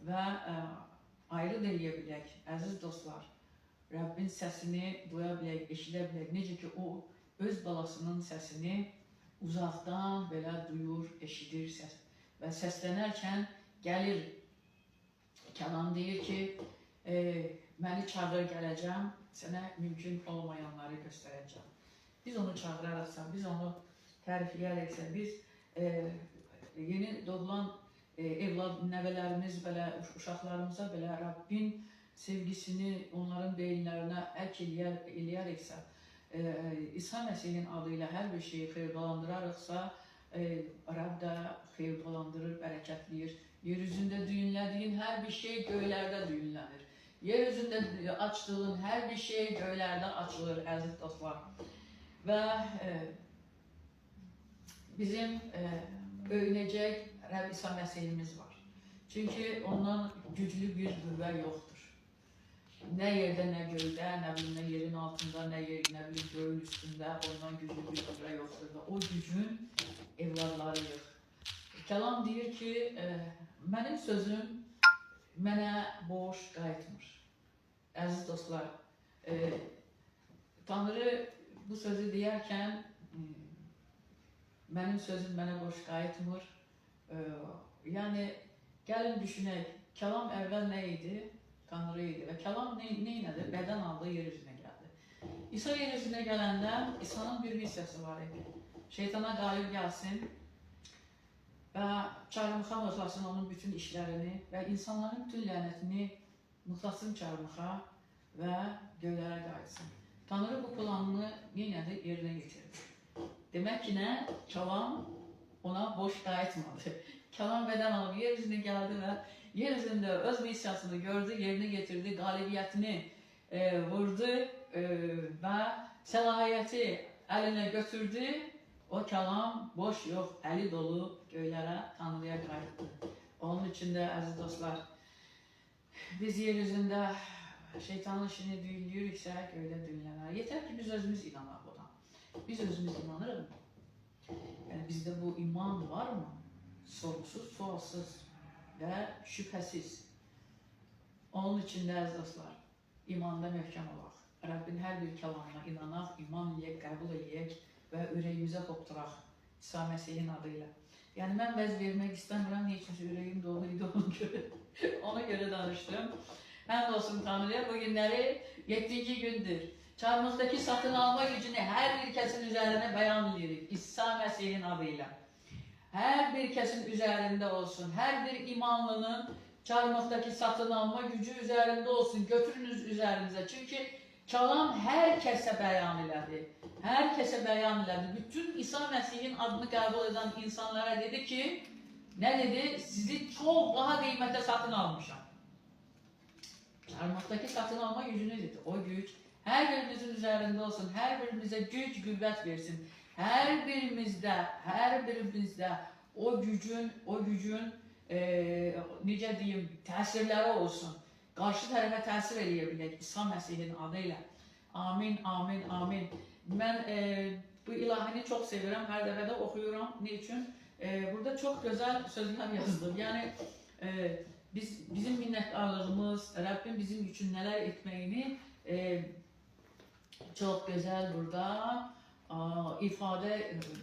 və ayrı da eləyə bilək. Əziz dostlar, Rəbbin səsini duya bilək, eşidə bilək. Necə ki, o öz balasının səsini uzaqdan belə duyur, eşidir səs. Və səslənərkən gəlir, kəlam deyir ki, məni çağır, gələcəm, sənə mümkün olmayanları göstərəcəm. Biz onu çağıraraqsa, biz onu tərifləyərəksə, biz yeni doğulan evlad, nəvələrimiz, belə, uşaqlarımıza belə Rəbbin sevgisini onların beyinlərinə ək eləyərəksə, İsa Məsihin adı ilə hər bir şeyi xeyirdalandırarıqsa, Rəbb də xeyirdalandırır, bərəkətləyir. Yer üzündə düyünlədiyin hər bir şey göylərdə düyünlənir. Yer üzündə açdığın hər bir şey göylərdə açılır, əziz dostlar. Və bizim öyünəcək Rəbb İsa Məsihimiz var. Çünki ondan güclü bir qüvvə yoxdur. Nə yerdə, nə göydə, nə bilim, yerin altında, nə bilim, göyün üstündə ondan güclü bir qüvvə yoxdur. Və o gücün evladlarıyıq. Kəlam deyir ki, mənim sözüm mənə boş qayıtmır. Əziz dostlar, Tanrı bu sözü deyərkən, mənim sözüm mənə boş qayıtmır. Yəni, gəlin düşünək, kəlam əvvəl nə idi? Tanrı idi. Və kəlam neynədir? Bədən aldı, yer üzünə gəldi. İsa yer üzünə gələndə, İsa'nın bir missiyası var idi. Şeytana qalib gəlsin və çarmıxa mıxlasın onun bütün işlərini və insanların bütün lənətini mıxlasın çarmıxa və göylərə qayıtsın. Tanrı bu planını neynədir? Yerinə getirdi. Demək ki, nə? Kəlam ona boş qayıtmadı. Kəlam bədən alıb yer üzünə gəldi və yer üzündə öz missiyasını gördü, yerinə getirdi, qalibiyyətini vurdu və səlahiyyəti əlinə götürdü. O kəlam boş yox, əli dolu göylərə, Tanrıya qayıtdı. Onun üçün də, əziz dostlar, biz yer üzündə şeytanın işini düyünləyiriksə, göydə düyünlənər. Yetər ki, biz özümüz inanaq ona. Biz özümüz inanırıq mı? Yəni, bizdə bu iman var mı? Sorgusuz, sualsız və şübhəsiz. Onun üçün də, əziz dostlar, imanda möhkəm olaq. Rəbbin hər bir kəlamına inanaq, iman eləyək, qəbul eləyək və ürəyimizə qopturaq İsa Məsihin adı ilə. Yəni, mən vəz vermək istəmirəm, neyçinsə ürəyim dolu idi, ona görə danışdım. Həmd olsun Tanrıya, bu günləri 7-ci gündür. Çarmıqdakı satın alma gücünü hər bir kəsin üzərində bəyan edirik, İsa Məsihin adı ilə. Hər bir kəsin üzərində olsun, hər bir imanlının çarmıqdakı satın alma gücü üzərində olsun, götürünüz üzərinizə. Çünki kəlam hər kəsə bəyan elədi. Hər kəsə bəyan elədi. Bütün İsa Məsihin adını qəbul edən insanlara dedi ki, nə dedi? Sizi çox daha qiymətə satın almışam. Çarmıqdakı satın alma gücünü dedi. O güc hər birimizin üzərində olsun, hər birimizə güc, qüvvət versin. Hər birimizdə o gücün necə deyim, təsirləri olsun. Qarşı tərəfə təsir eləyə bilək İsa Məsihin adı ilə. Amin, amin, amin. Mən bu ilahini çox sevirəm, hər dəfə də oxuyuram. Ne üçün? Burada çox gözəl sözlər yazılır. Yəni, bizim minnətdarlığımız, Rəbbin bizim üçün nələr etməyini çox gözəl burada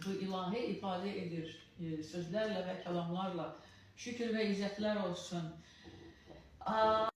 bu ilahi ifadə edir sözlərlə və kəlamlarla. Şükür və izzətlər olsun.